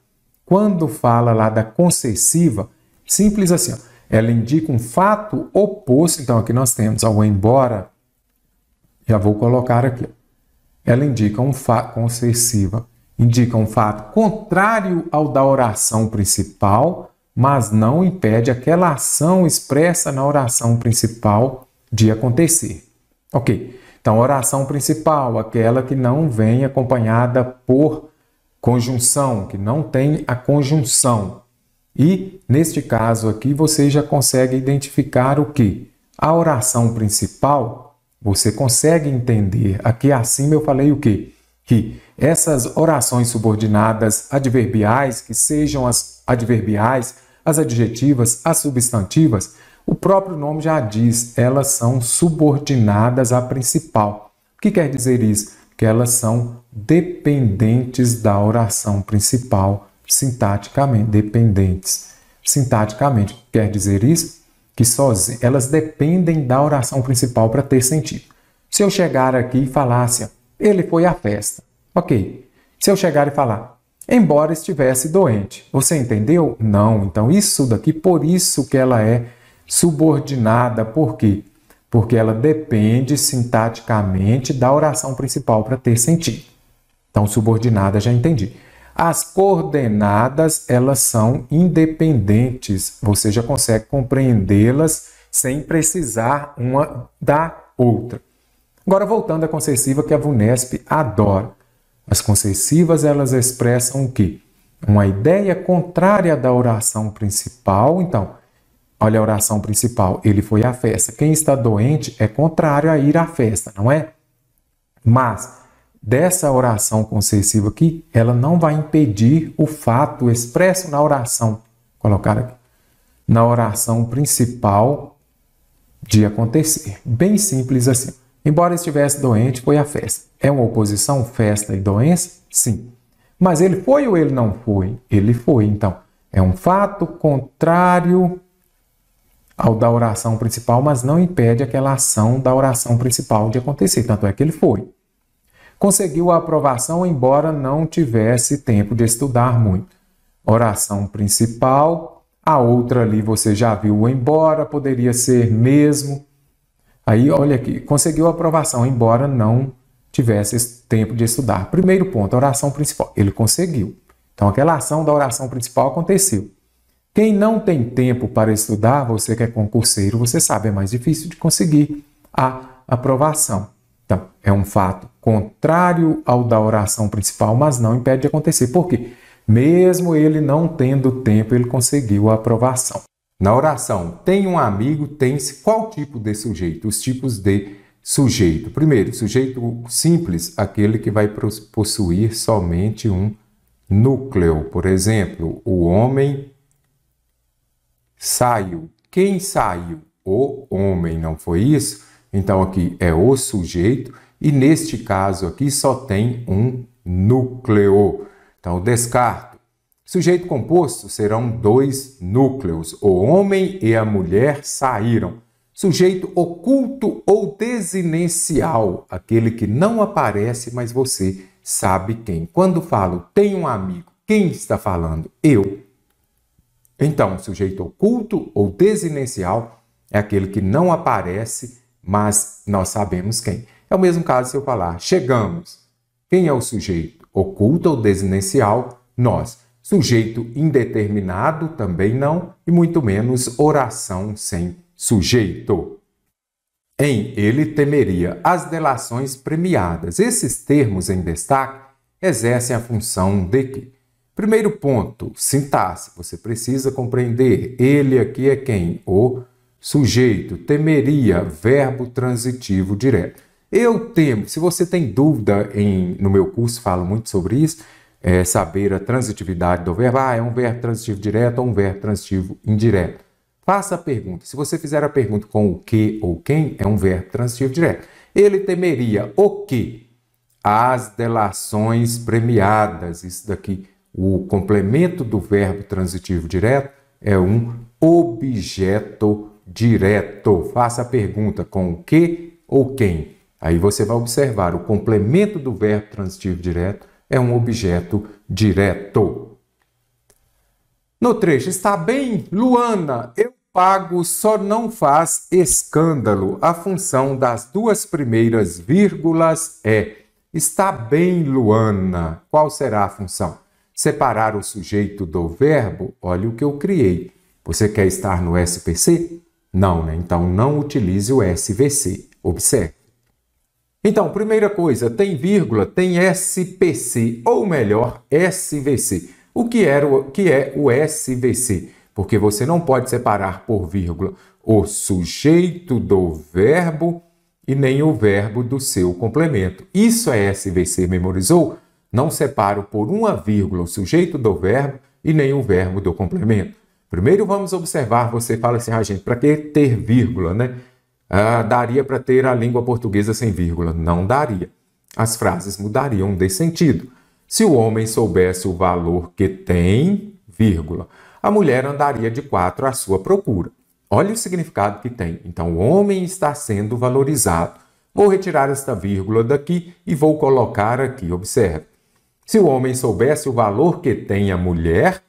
Quando fala lá da concessiva, simples assim, ó, ela indica um fato oposto. Então, aqui nós temos ao embora. Já vou colocar aqui. Ela indica um fato concessiva, indica um fato contrário ao da oração principal, mas não impede aquela ação expressa na oração principal de acontecer. Ok. Então, oração principal, aquela que não vem acompanhada por conjunção, que não tem a conjunção. E, neste caso aqui, você já consegue identificar o quê? A oração principal você consegue entender. Aqui acima eu falei o quê? Que essas orações subordinadas adverbiais, que sejam as adverbiais, as adjetivas, as substantivas, o próprio nome já diz, elas são subordinadas à principal. O que quer dizer isso? Que elas são dependentes da oração principal, sintaticamente, dependentes. Sintaticamente, quer dizer isso? Que elas dependem da oração principal para ter sentido. Se eu chegar aqui e falar assim, ele foi à festa. Ok. Se eu chegar e falar, embora estivesse doente. Você entendeu? Não. Então, isso daqui, por isso que ela é subordinada. Por quê? Porque ela depende sintaticamente da oração principal para ter sentido. Então, subordinada, já entendi. As coordenadas, elas são independentes. Você já consegue compreendê-las sem precisar uma da outra. Agora, voltando à concessiva que a VUNESP adora. As concessivas, elas expressam o quê? Uma ideia contrária da oração principal. Então, olha a oração principal, ele foi à festa. Quem está doente é contrário a ir à festa, não é? Mas, dessa oração concessiva aqui, ela não vai impedir o fato expresso na oração, colocar aqui, na oração principal de acontecer. Bem simples assim. Embora estivesse doente, foi à festa. É uma oposição, festa e doença? Sim. Mas ele foi ou ele não foi? Ele foi, então. É um fato contrário ao da oração principal, mas não impede aquela ação da oração principal de acontecer. Tanto é que ele foi. Conseguiu a aprovação, embora não tivesse tempo de estudar muito. Oração principal, a outra ali você já viu o embora, poderia ser mesmo. Aí, olha aqui, conseguiu a aprovação, embora não tivesse tempo de estudar. Primeiro ponto, a oração principal. Ele conseguiu. Então, aquela ação da oração principal aconteceu. Quem não tem tempo para estudar, você que é concurseiro, você sabe, é mais difícil de conseguir a aprovação. Então, é um fato contrário ao da oração principal, mas não impede de acontecer. Por quê? Mesmo ele não tendo tempo, ele conseguiu a aprovação. Na oração, tem um amigo, tem-se qual tipo de sujeito? Os tipos de sujeito. Primeiro, sujeito simples, aquele que vai possuir somente um núcleo. Por exemplo, o homem saiu. Quem saiu? O homem, não foi isso? Então, aqui é o sujeito e, neste caso aqui, só tem um núcleo. Então, descarto. Sujeito composto serão dois núcleos. O homem e a mulher saíram. Sujeito oculto ou desinencial, aquele que não aparece, mas você sabe quem. Quando falo, tem um amigo, quem está falando? Eu. Então, sujeito oculto ou desinencial é aquele que não aparece, mas nós sabemos quem. É o mesmo caso se eu falar, chegamos. Quem é o sujeito? Oculto ou desinencial? Nós. Sujeito indeterminado também não, e muito menos oração sem sujeito. Em ele temeria as delações premiadas. Esses termos em destaque exercem a função de quê? Primeiro ponto, sintaxe. Você precisa compreender. Ele aqui é quem? O sujeito. Temeria, verbo transitivo direto. Eu temo. Se você tem dúvida, no meu curso falo muito sobre isso, saber a transitividade do verbo. É um verbo transitivo direto ou um verbo transitivo indireto? Faça a pergunta. Se você fizer a pergunta com o que ou quem, é um verbo transitivo direto. Ele temeria o quê? As delações premiadas. Isso daqui, o complemento do verbo transitivo direto é um objeto direto. Faça a pergunta com o que ou quem. Aí você vai observar o complemento do verbo transitivo direto é um objeto direto. No trecho, está bem, Luana? Eu pago, só não faz escândalo. A função das duas primeiras vírgulas é está bem, Luana. Qual será a função? Separar o sujeito do verbo? Olha o que eu criei. Você quer estar no SPC? Não, né? Então não utilize o SVC. Observe. Então, primeira coisa, tem vírgula, tem SPC, ou melhor, SVC. O que é o SVC? Porque você não pode separar por vírgula o sujeito do verbo e nem o verbo do seu complemento. Isso é SVC, memorizou? Não separo por uma vírgula o sujeito do verbo e nem o verbo do complemento. Primeiro vamos observar, você fala assim, gente, para que ter vírgula, né? Daria para ter a língua portuguesa sem vírgula? Não daria. As frases mudariam de sentido. Se o homem soubesse o valor que tem, vírgula, a mulher andaria de 4 à sua procura. Olha o significado que tem. Então, o homem está sendo valorizado. Vou retirar esta vírgula daqui e vou colocar aqui. Observe. Se o homem soubesse o valor que tem a mulher,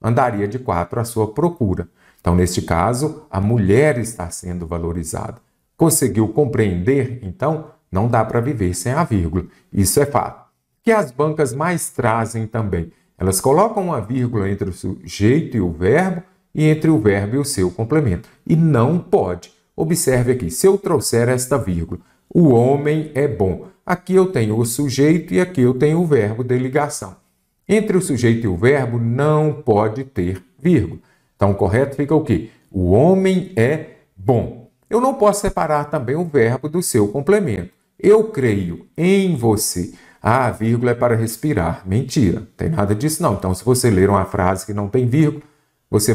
andaria de 4 à sua procura. Então, neste caso, a mulher está sendo valorizada. Conseguiu compreender? Então, não dá para viver sem a vírgula. Isso é fato. Que as bancas mais trazem também. Elas colocam uma vírgula entre o sujeito e o verbo e entre o verbo e o seu complemento. E não pode. Observe aqui, se eu trouxer esta vírgula, o homem é bom. Aqui eu tenho o sujeito e aqui eu tenho o verbo de ligação. Entre o sujeito e o verbo não pode ter vírgula. Então, o correto fica o quê? O homem é bom. Eu não posso separar também o verbo do seu complemento. Eu creio em você. A vírgula é para respirar. Mentira, não tem nada disso não. Então, se você ler uma frase que não tem vírgula, você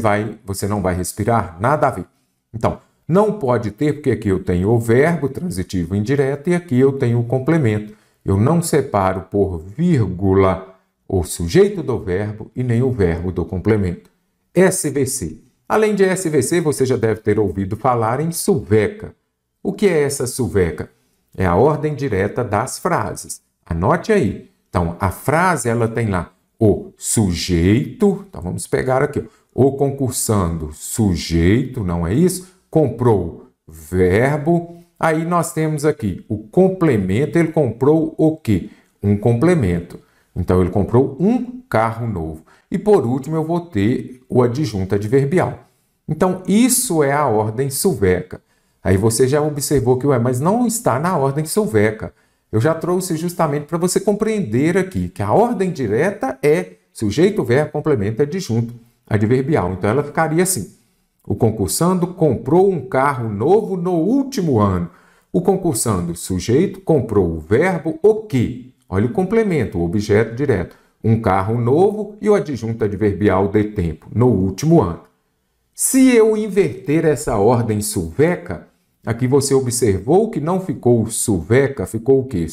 não vai respirar? Nada a ver. Então, não pode ter, porque aqui eu tenho o verbo transitivo indireto e aqui eu tenho o complemento. Eu não separo por vírgula o sujeito do verbo e nem o verbo do complemento. SVC. Além de SVC, você já deve ter ouvido falar em suveca. O que é essa suveca? É a ordem direta das frases. Anote aí. Então, a frase ela tem lá o sujeito. Então, vamos pegar aqui. O concursando, sujeito, não é isso? Comprou, verbo. Aí nós temos aqui o complemento. Ele comprou o quê? Um complemento. Então, ele comprou um carro novo. E, por último, eu vou ter o adjunto adverbial. Então, isso é a ordem suveca. Aí você já observou que, mas não está na ordem suveca. Eu já trouxe justamente para você compreender aqui que a ordem direta é sujeito, verbo, complemento, adjunto adverbial. Então, ela ficaria assim. O concursando comprou um carro novo no último ano. O concursando, sujeito, comprou o verbo o quê? Olha o complemento, o objeto direto. Um carro novo e o adjunto adverbial de tempo, no último ano. Se eu inverter essa ordem suveca, aqui você observou que não ficou suveca, ficou o quê?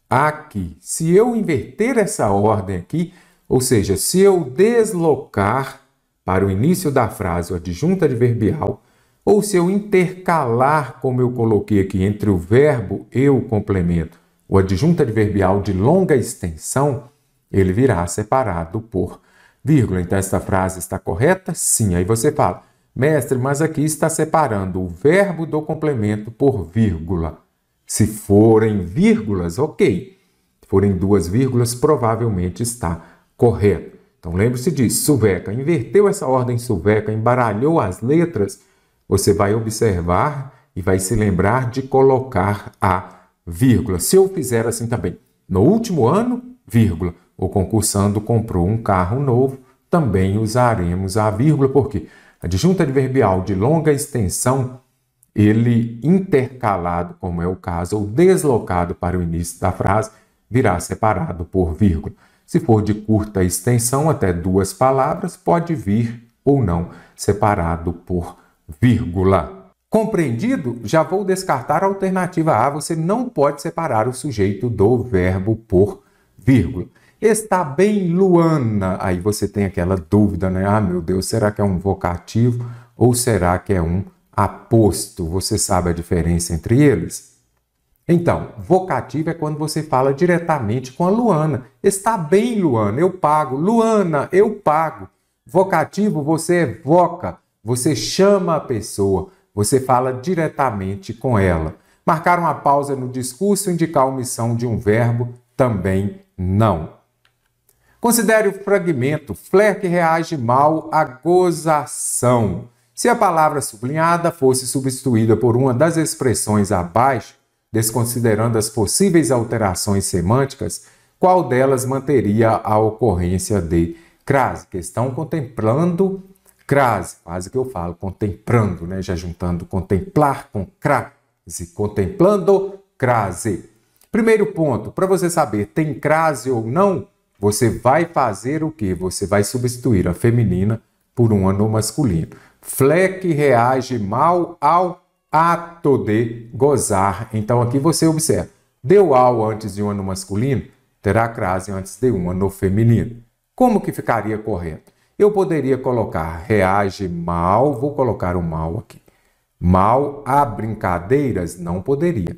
Aqui. Se eu inverter essa ordem aqui, ou seja, se eu deslocar para o início da frase o adjunto adverbial, ou se eu intercalar, como eu coloquei aqui, entre o verbo e o complemento, o adjunto adverbial de longa extensão, ele virá separado por vírgula. Então, esta frase está correta? Sim. Aí você fala, mestre, mas aqui está separando o verbo do complemento por vírgula. Se forem vírgulas, ok. Se forem 2 vírgulas, provavelmente está correto. Então, lembre-se disso. Suveca. Inverteu essa ordem suveca, embaralhou as letras, você vai observar e vai se lembrar de colocar a vírgula. Se eu fizer assim também, no último ano, vírgula, o concursando comprou um carro novo, também usaremos a vírgula, porque adjunto adverbial de longa extensão, ele intercalado, como é o caso, ou deslocado para o início da frase, virá separado por vírgula. Se for de curta extensão, até 2 palavras, pode vir ou não separado por vírgula. Compreendido? Já vou descartar a alternativa A. Você não pode separar o sujeito do verbo por vírgula. Está bem, Luana? Aí você tem aquela dúvida, né? Ah, meu Deus, será que é um vocativo ou será que é um aposto? Você sabe a diferença entre eles? Então, vocativo é quando você fala diretamente com a Luana. Está bem, Luana, eu pago. Luana, eu pago. Vocativo, você evoca, você chama a pessoa, você fala diretamente com ela. Marcar uma pausa no discurso, indicar a omissão de um verbo, também não. Considere o fragmento. Flerk reage mal à gozação. Se a palavra sublinhada fosse substituída por uma das expressões abaixo, desconsiderando as possíveis alterações semânticas, qual delas manteria a ocorrência de crase? Questão contemplando crase, quase que eu falo, contemplando, né? Já juntando contemplar com crase, contemplando, crase. Primeiro ponto, para você saber tem crase ou não, você vai fazer o quê? Você vai substituir a feminina por uma no masculino. Fleck reage mal ao ato de gozar. Então aqui você observa, deu ao antes de uma no masculino, terá crase antes de uma no feminino. Como que ficaria correto? Eu poderia colocar reage mal, vou colocar o mal aqui. Mal a brincadeiras? Não poderia.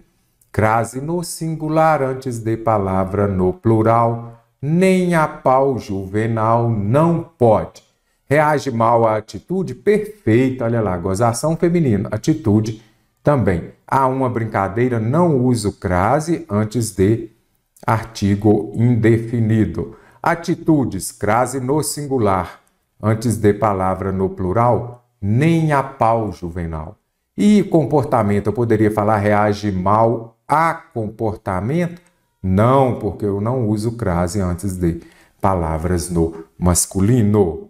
Crase no singular antes de palavra no plural, nem a pau juvenal, não pode. Reage mal à atitude? Perfeito, olha lá, gozação feminina, atitude também. Há uma brincadeira, não uso crase antes de artigo indefinido. Atitudes, crase no singular, antes de palavra no plural, nem a pau juvenal. E comportamento, eu poderia falar reage mal a comportamento? Não, porque eu não uso crase antes de palavras no masculino.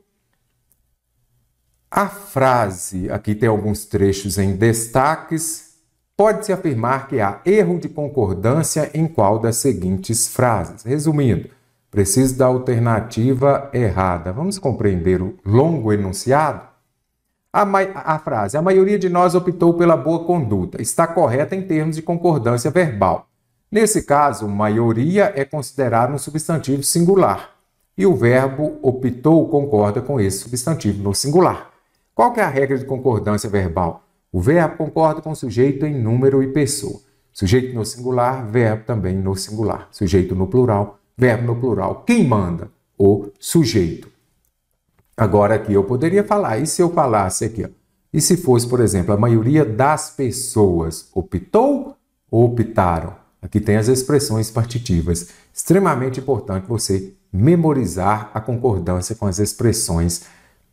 A frase, aqui tem alguns trechos em destaques, pode-se afirmar que há erro de concordância em qual das seguintes frases. Resumindo, preciso da alternativa errada. Vamos compreender o longo enunciado? A frase, a maioria de nós optou pela boa conduta, está correta em termos de concordância verbal. Nesse caso, maioria é considerado um substantivo singular e o verbo optou concorda com esse substantivo no singular. Qual que é a regra de concordância verbal? O verbo concorda com o sujeito em número e pessoa. Sujeito no singular, verbo também no singular. Sujeito no plural, verbo no plural. Quem manda? O sujeito. Agora aqui eu poderia falar, e se eu falasse aqui, ó, e se fosse, por exemplo, a maioria das pessoas optou ou optaram? Aqui tem as expressões partitivas. Extremamente importante você memorizar a concordância com as expressões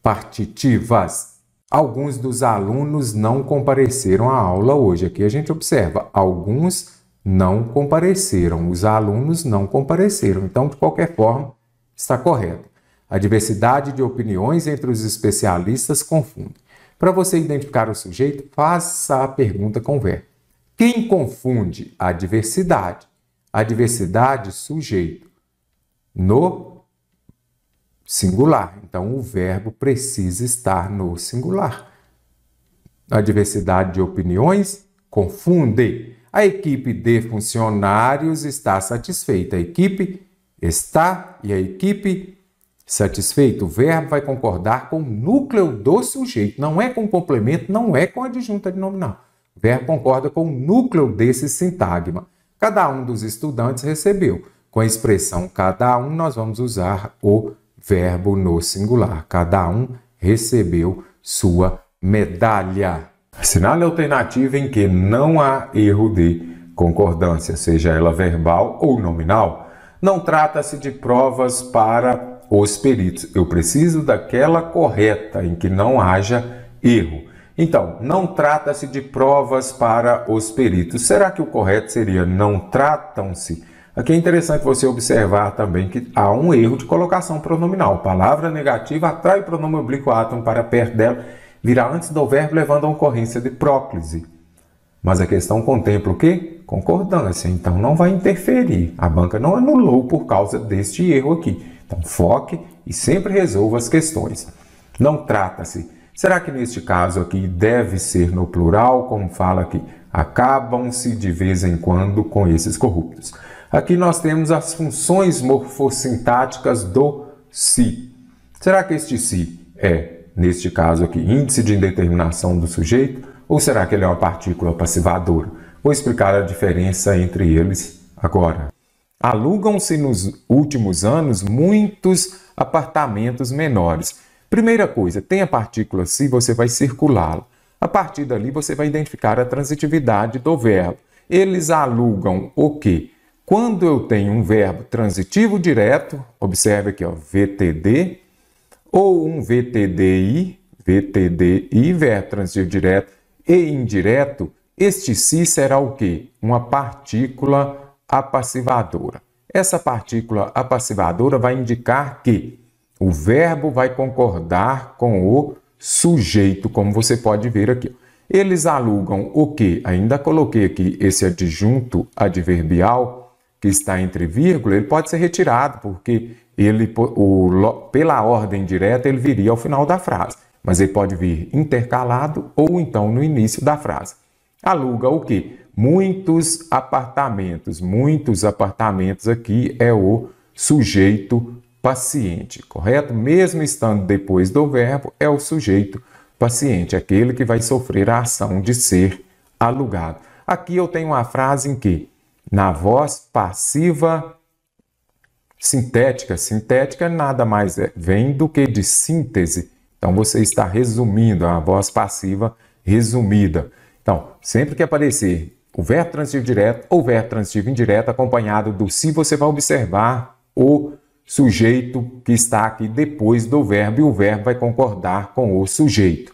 partitivas. Alguns dos alunos não compareceram à aula hoje. Aqui a gente observa, alguns não compareceram, os alunos não compareceram. Então, de qualquer forma, está correto. A diversidade de opiniões entre os especialistas confunde. Para você identificar o sujeito, faça a pergunta com o verbo. Quem confunde a diversidade? A diversidade, sujeito, no singular. Então, o verbo precisa estar no singular. A diversidade de opiniões confunde. A equipe de funcionários está satisfeita. A equipe está e a equipe satisfeita. O verbo vai concordar com o núcleo do sujeito. Não é com o complemento, não é com a adjunta de nominal. O verbo concorda com o núcleo desse sintagma. Cada um dos estudantes recebeu. Com a expressão cada um, nós vamos usar o verbo no singular. Cada um recebeu sua medalha. Assinale a alternativa em que não há erro de concordância, seja ela verbal ou nominal. Não trata-se de provas para os peritos. Eu preciso daquela correta, em que não haja erro. Então, não trata-se de provas para os peritos. Será que o correto seria não tratam-se? Aqui é interessante você observar também que há um erro de colocação pronominal. Palavra negativa atrai o pronome oblíquo átomo para perto dela, virá antes do verbo levando a ocorrência de próclise. Mas a questão contempla o quê? Concordância. Então não vai interferir. A banca não anulou por causa deste erro aqui. Então foque e sempre resolva as questões. Não trata-se. Será que neste caso aqui deve ser no plural, como fala aqui? Acabam-se de vez em quando com esses corruptos. Aqui nós temos as funções morfossintáticas do se. Será que este se é, neste caso aqui, índice de indeterminação do sujeito? Ou será que ele é uma partícula passivadora? Vou explicar a diferença entre eles agora. Alugam-se nos últimos anos muitos apartamentos menores. Primeira coisa, tem a partícula se, você vai circulá-la. A partir dali você vai identificar a transitividade do verbo. Eles alugam o quê? Quando eu tenho um verbo transitivo direto, observe aqui, ó, VTD, ou um VTDI, verbo transitivo direto e indireto, este se será o quê? Uma partícula apassivadora. Essa partícula apassivadora vai indicar que o verbo vai concordar com o sujeito, como você pode ver aqui. Eles alugam o quê? Ainda coloquei aqui esse adjunto adverbial que está entre vírgula, ele pode ser retirado, porque pela ordem direta ele viria ao final da frase, mas ele pode vir intercalado ou então no início da frase. Aluga o quê? Muitos apartamentos. Muitos apartamentos aqui é o sujeito paciente, correto? Mesmo estando depois do verbo, é o sujeito paciente, aquele que vai sofrer a ação de ser alugado. Aqui eu tenho uma frase em que, na voz passiva sintética, sintética nada mais vem do que de síntese. Então você está resumindo, a voz passiva resumida. Então, sempre que aparecer o verbo transitivo direto ou verbo transitivo indireto acompanhado do se, você vai observar o sujeito que está aqui depois do verbo e o verbo vai concordar com o sujeito.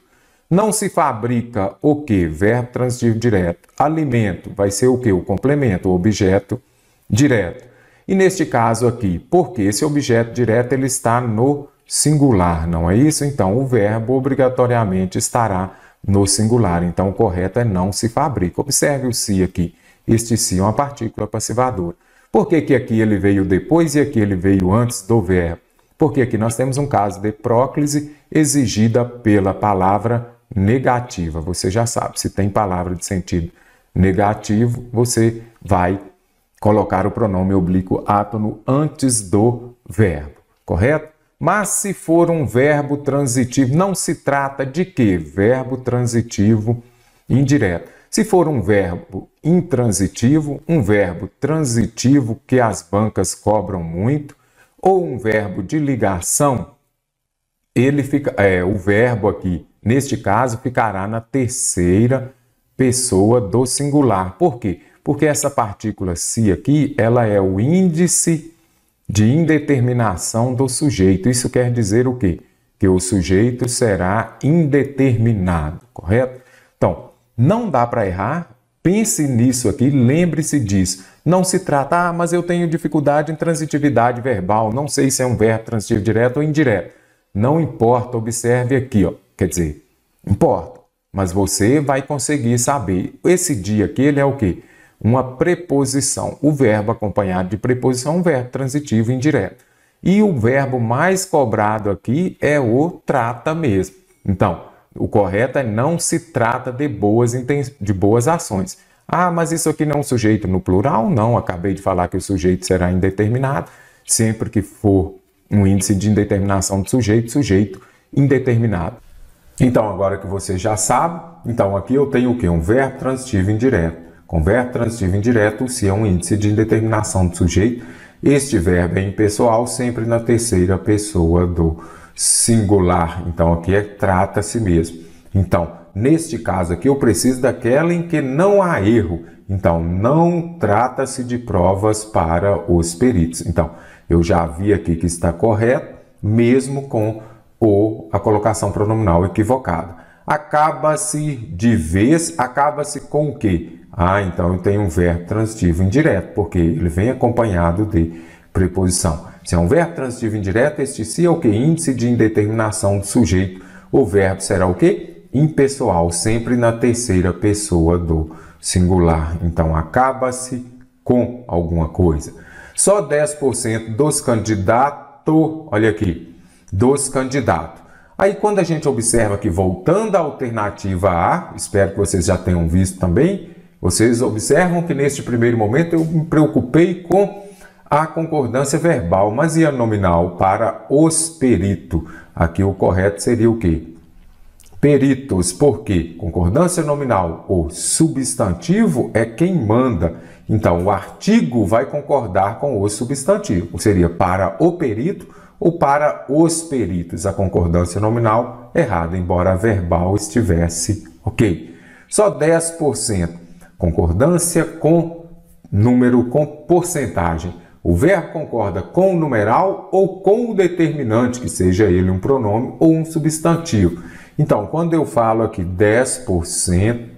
Não se fabrica o que? Verbo transitivo direto. Alimento vai ser o que? O complemento, o objeto direto. E neste caso aqui, porque esse objeto direto ele está no singular, não é isso? Então, o verbo obrigatoriamente estará no singular. Então, o correto é não se fabrica. Observe o se aqui. Este se é uma partícula passivadora. Por que aqui ele veio depois e aqui ele veio antes do verbo? Porque aqui nós temos um caso de próclise exigida pela palavra negativa. Você já sabe, se tem palavra de sentido negativo, você vai colocar o pronome oblíquo átono antes do verbo, correto? Mas se for um verbo transitivo, não se trata de quê? Verbo transitivo indireto. Se for um verbo intransitivo, um verbo transitivo que as bancas cobram muito, ou um verbo de ligação, ele fica, o verbo aqui, neste caso, ficará na terceira pessoa do singular. Por quê? Porque essa partícula se aqui, ela é o índice de indeterminação do sujeito. Isso quer dizer o quê? Que o sujeito será indeterminado, correto? Então, não dá para errar. Pense nisso aqui, lembre-se disso. Não se trata, mas eu tenho dificuldade em transitividade verbal, não sei se é um verbo transitivo direto ou indireto. Não importa, observe aqui, ó. Quer dizer, importa, mas você vai conseguir saber. Esse dia aqui, ele é o quê? Uma preposição. O verbo acompanhado de preposição é um verbo transitivo indireto. E o verbo mais cobrado aqui é o trata mesmo. Então, o correto é não se trata de boas ações. Ah, mas isso aqui não é um sujeito no plural? Não, acabei de falar que o sujeito será indeterminado. Sempre que for um índice de indeterminação do sujeito, sujeito indeterminado. Então, agora que você já sabe, então aqui eu tenho o quê? Um verbo transitivo indireto. Com verbo transitivo indireto, se é um índice de indeterminação do sujeito, este verbo é impessoal, sempre na terceira pessoa do singular. Então, aqui é trata-se mesmo. Então, neste caso aqui, eu preciso daquela em que não há erro. Então, não trata-se de provas para os peritos. Então, eu já vi aqui que está correto, mesmo com a colocação pronominal equivocada. Acaba-se de vez, acaba-se com o quê? Ah, então eu tenho um verbo transitivo indireto, porque ele vem acompanhado de preposição. Se é um verbo transitivo indireto, este se é o quê? Índice de indeterminação do sujeito. O verbo será o quê? Impessoal, sempre na terceira pessoa do singular. Então, acaba-se com alguma coisa. Só 10% dos candidatos, olha aqui, dos candidatos. Aí, quando a gente observa que, voltando à alternativa A, espero que vocês já tenham visto também, vocês observam que neste primeiro momento eu me preocupei com a concordância verbal, mas e a nominal para os peritos? Aqui o correto seria o quê? Peritos, porque concordância nominal, o substantivo é quem manda. Então, o artigo vai concordar com o substantivo. Seria para o perito ou para os peritos. A concordância nominal errada, embora a verbal estivesse ok. Só 10%. Concordância com número, com porcentagem. O verbo concorda com o numeral ou com o determinante, que seja ele um pronome ou um substantivo. Então, quando eu falo aqui 10%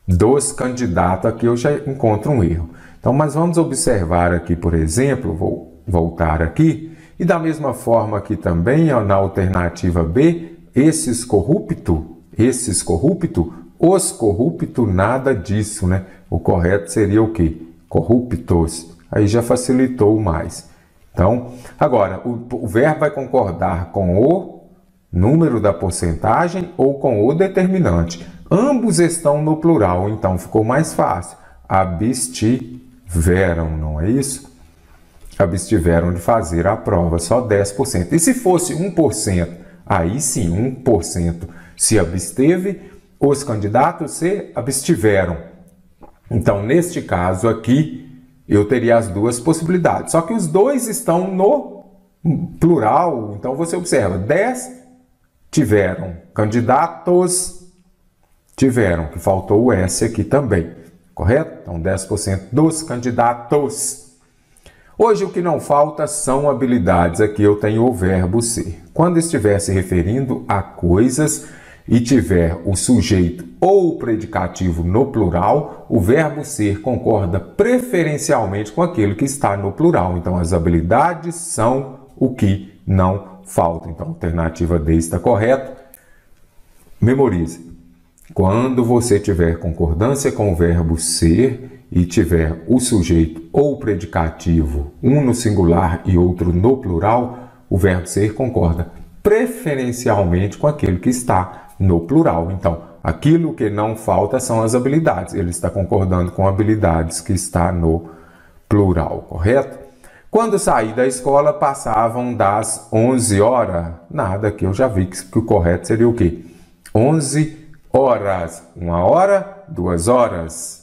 dos candidatos, aqui eu já encontro um erro. Então, mas vamos observar aqui, por exemplo, vou voltar aqui, e da mesma forma aqui também, na alternativa B, esses corrupto, os corrupto, nada disso, né? O correto seria o quê? Corruptos. Aí já facilitou mais. Então, agora, o verbo vai concordar com o número da porcentagem ou com o determinante. Ambos estão no plural, então ficou mais fácil. Abstiveram, não é isso? Abstiveram de fazer a prova, só 10%. E se fosse 1%, aí sim, 1% se absteve, os candidatos se abstiveram. Então, neste caso aqui, eu teria as duas possibilidades. Só que os dois estão no plural, então você observa, 10 tiveram, candidatos tiveram, que faltou o S aqui também, correto? Então, 10% dos candidatos. Hoje o que não falta são habilidades. Aqui eu tenho o verbo ser. Quando estiver se referindo a coisas e tiver o sujeito ou o predicativo no plural, o verbo ser concorda preferencialmente com aquele que está no plural. Então, as habilidades são o que não falta. Então, a alternativa D está correta. Memorize. Quando você tiver concordância com o verbo ser e tiver o sujeito ou o predicativo, um no singular e outro no plural, o verbo ser concorda preferencialmente com aquele que está no plural. Então, aquilo que não falta são as habilidades. Ele está concordando com habilidades que está no plural, correto? Quando saí da escola, passavam das 11 horas. Nada, que eu já vi que o correto seria o quê? 11 horas. 1 hora, 2 horas.